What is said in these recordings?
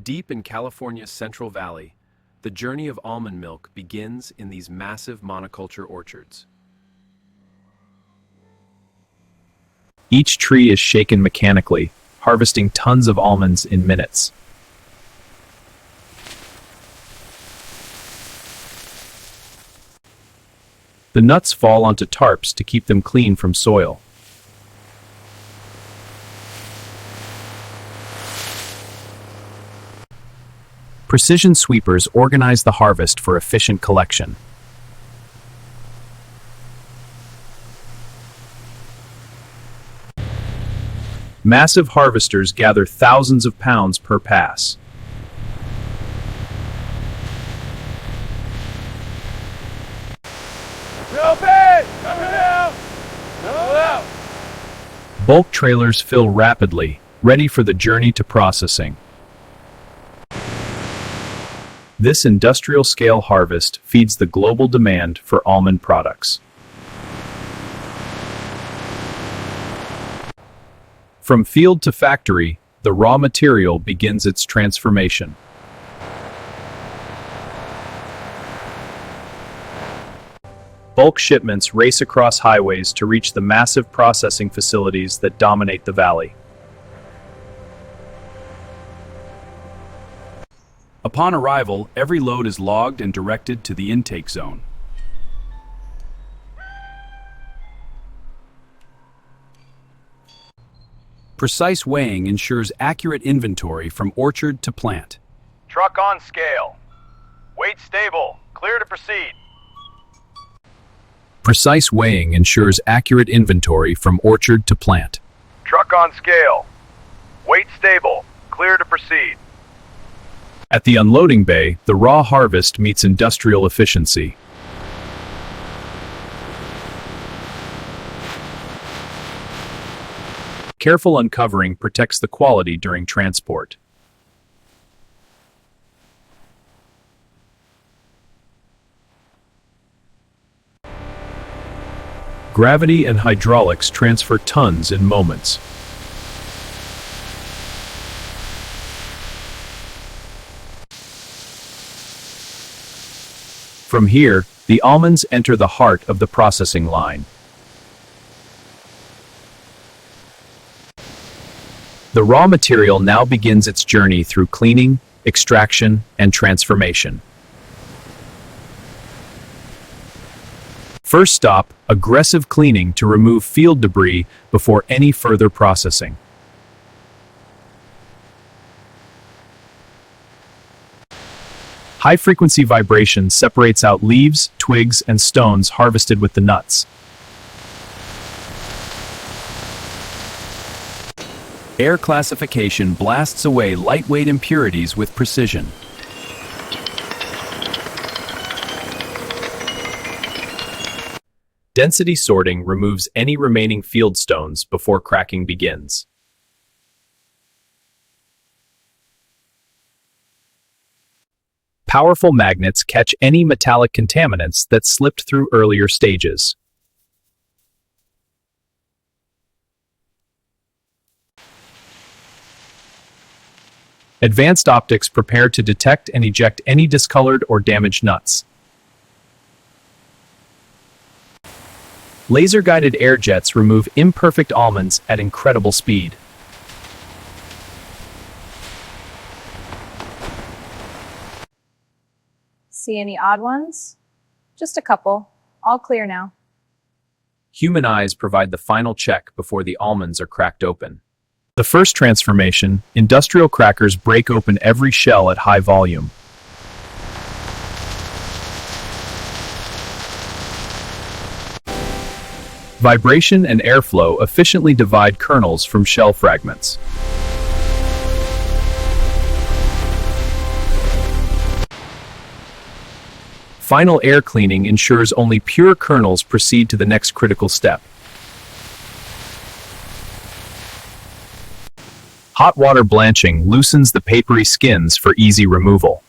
Deep in California's Central Valley, the journey of almond milk begins in these massive monoculture orchards. Each tree is shaken mechanically, harvesting tons of almonds in minutes. The nuts fall onto tarps to keep them clean from soil. Precision sweepers organize the harvest for efficient collection. Massive harvesters gather thousands of pounds per pass. Bulk trailers fill rapidly, ready for the journey to processing. This industrial-scale harvest feeds the global demand for almond products. From field to factory, the raw material begins its transformation. Bulk shipments race across highways to reach the massive processing facilities that dominate the valley. Upon arrival, every load is logged and directed to the intake zone. Precise weighing ensures accurate inventory from orchard to plant. Truck on scale. Weight stable. Clear to proceed. Precise weighing ensures accurate inventory from orchard to plant. Truck on scale. Weight stable. Clear to proceed. At the unloading bay, the raw harvest meets industrial efficiency. Careful uncovering protects the quality during transport. Gravity and hydraulics transfer tons in moments. From here, the almonds enter the heart of the processing line. The raw material now begins its journey through cleaning, extraction, and transformation. First stop, aggressive cleaning to remove field debris before any further processing. High-frequency vibration separates out leaves, twigs, and stones harvested with the nuts. Air classification blasts away lightweight impurities with precision. Density sorting removes any remaining field stones before cracking begins. Powerful magnets catch any metallic contaminants that slipped through earlier stages. Advanced optics prepare to detect and eject any discolored or damaged nuts. Laser-guided air jets remove imperfect almonds at incredible speed. See any odd ones? Just a couple. All clear now. Human eyes provide the final check before the almonds are cracked open. The first transformation, industrial crackers break open every shell at high volume. Vibration and airflow efficiently divide kernels from shell fragments. Final air cleaning ensures only pure kernels proceed to the next critical step. Hot water blanching loosens the papery skins for easy removal.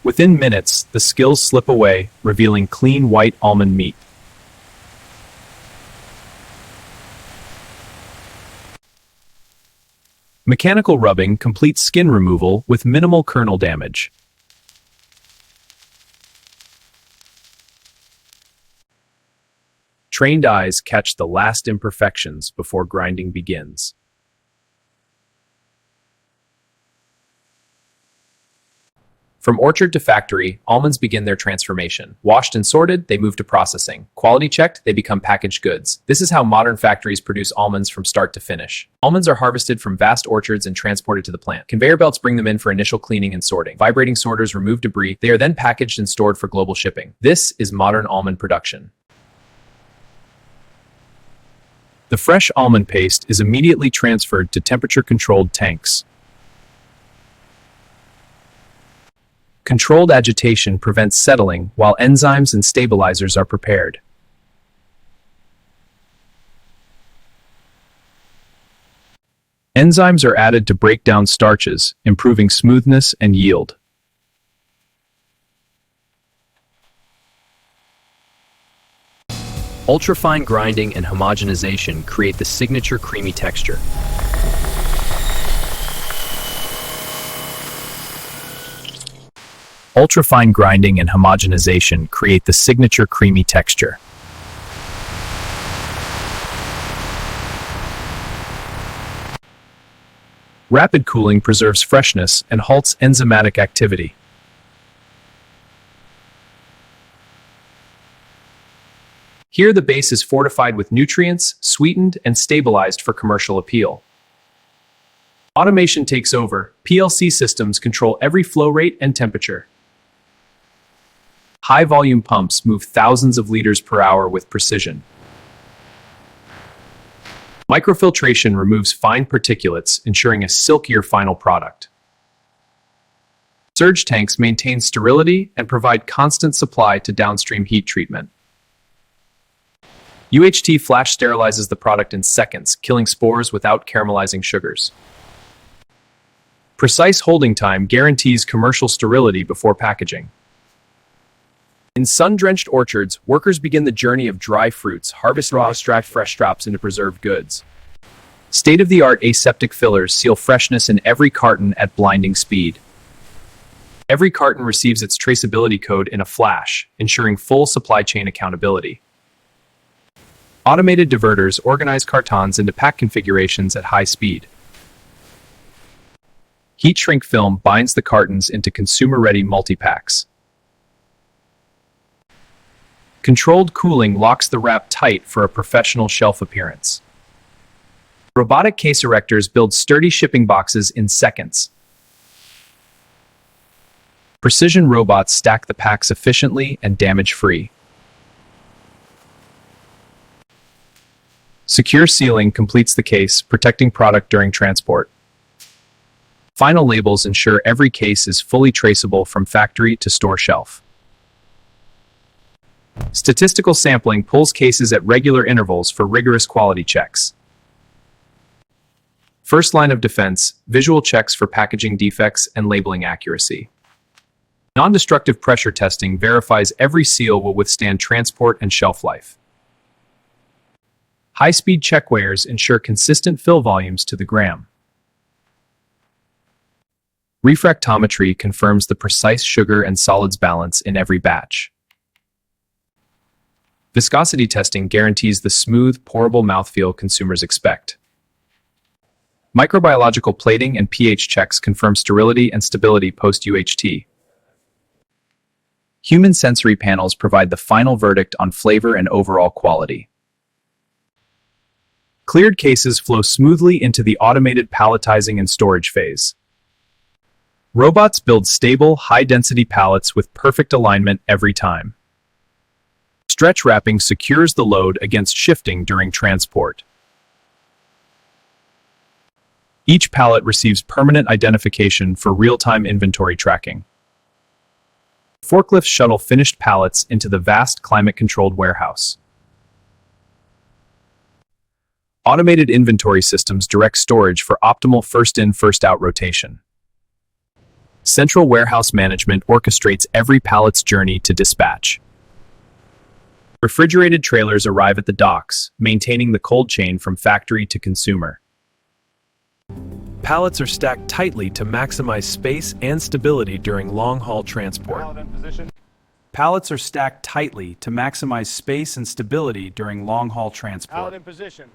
Within minutes, the skills slip away, revealing clean white almond meat. Mechanical rubbing completes skin removal with minimal kernel damage. Trained eyes catch the last imperfections before grinding begins. From orchard to factory, almonds begin their transformation. Washed and sorted, they move to processing. Quality checked, they become packaged goods. This is how modern factories produce almonds from start to finish. Almonds are harvested from vast orchards and transported to the plant. Conveyor belts bring them in for initial cleaning and sorting. Vibrating sorters remove debris. They are then packaged and stored for global shipping. This is modern almond production. The fresh almond paste is immediately transferred to temperature-controlled tanks. Controlled agitation prevents settling while enzymes and stabilizers are prepared. Enzymes are added to break down starches, improving smoothness and yield. Ultrafine grinding and homogenization create the signature creamy texture. Ultrafine grinding and homogenization create the signature creamy texture. Rapid cooling preserves freshness and halts enzymatic activity. Here the base is fortified with nutrients, sweetened, and stabilized for commercial appeal. Automation takes over. PLC systems control every flow rate and temperature. High-volume pumps move thousands of liters per hour with precision. Microfiltration removes fine particulates, ensuring a silkier final product. Surge tanks maintain sterility and provide constant supply to downstream heat treatment. UHT flash sterilizes the product in seconds, killing spores without caramelizing sugars. Precise holding time guarantees commercial sterility before packaging. In sun-drenched orchards, workers begin the journey of dry fruits, harvest raw, extract fresh drops into preserved goods. State-of-the-art aseptic fillers seal freshness in every carton at blinding speed. Every carton receives its traceability code in a flash, ensuring full supply chain accountability. Automated diverters organize cartons into pack configurations at high speed. Heat shrink film binds the cartons into consumer-ready multi-packs. Controlled cooling locks the wrap tight for a professional shelf appearance. Robotic case erectors build sturdy shipping boxes in seconds. Precision robots stack the packs efficiently and damage-free. Secure sealing completes the case, protecting product during transport. Final labels ensure every case is fully traceable from factory to store shelf. Statistical sampling pulls cases at regular intervals for rigorous quality checks. First line of defense, visual checks for packaging defects and labeling accuracy. Non-destructive pressure testing verifies every seal will withstand transport and shelf life. High-speed check weighers ensure consistent fill volumes to the gram. Refractometry confirms the precise sugar and solids balance in every batch. Viscosity testing guarantees the smooth, pourable mouthfeel consumers expect. Microbiological plating and pH checks confirm sterility and stability post-UHT. Human sensory panels provide the final verdict on flavor and overall quality. Cleared cases flow smoothly into the automated palletizing and storage phase. Robots build stable, high-density pallets with perfect alignment every time. Stretch wrapping secures the load against shifting during transport. Each pallet receives permanent identification for real-time inventory tracking. Forklifts shuttle finished pallets into the vast climate-controlled warehouse. Automated inventory systems direct storage for optimal first-in, first-out rotation. Central warehouse management orchestrates every pallet's journey to dispatch. Refrigerated trailers arrive at the docks, maintaining the cold chain from factory to consumer. Pallets are stacked tightly to maximize space and stability during long-haul transport. Pallets are stacked tightly to maximize space and stability during long-haul transport.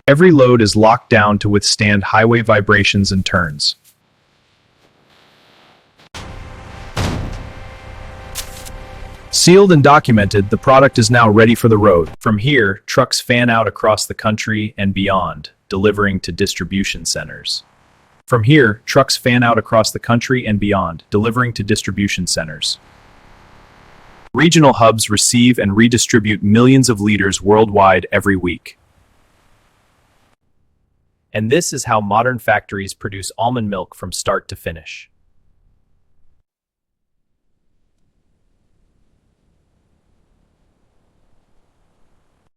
Every load is locked down to withstand highway vibrations and turns. Sealed and documented, the product is now ready for the road. From here, trucks fan out across the country and beyond, delivering to distribution centers. From here, trucks fan out across the country and beyond, delivering to distribution centers. Regional hubs receive and redistribute millions of liters worldwide every week. And this is how modern factories produce almond milk from start to finish.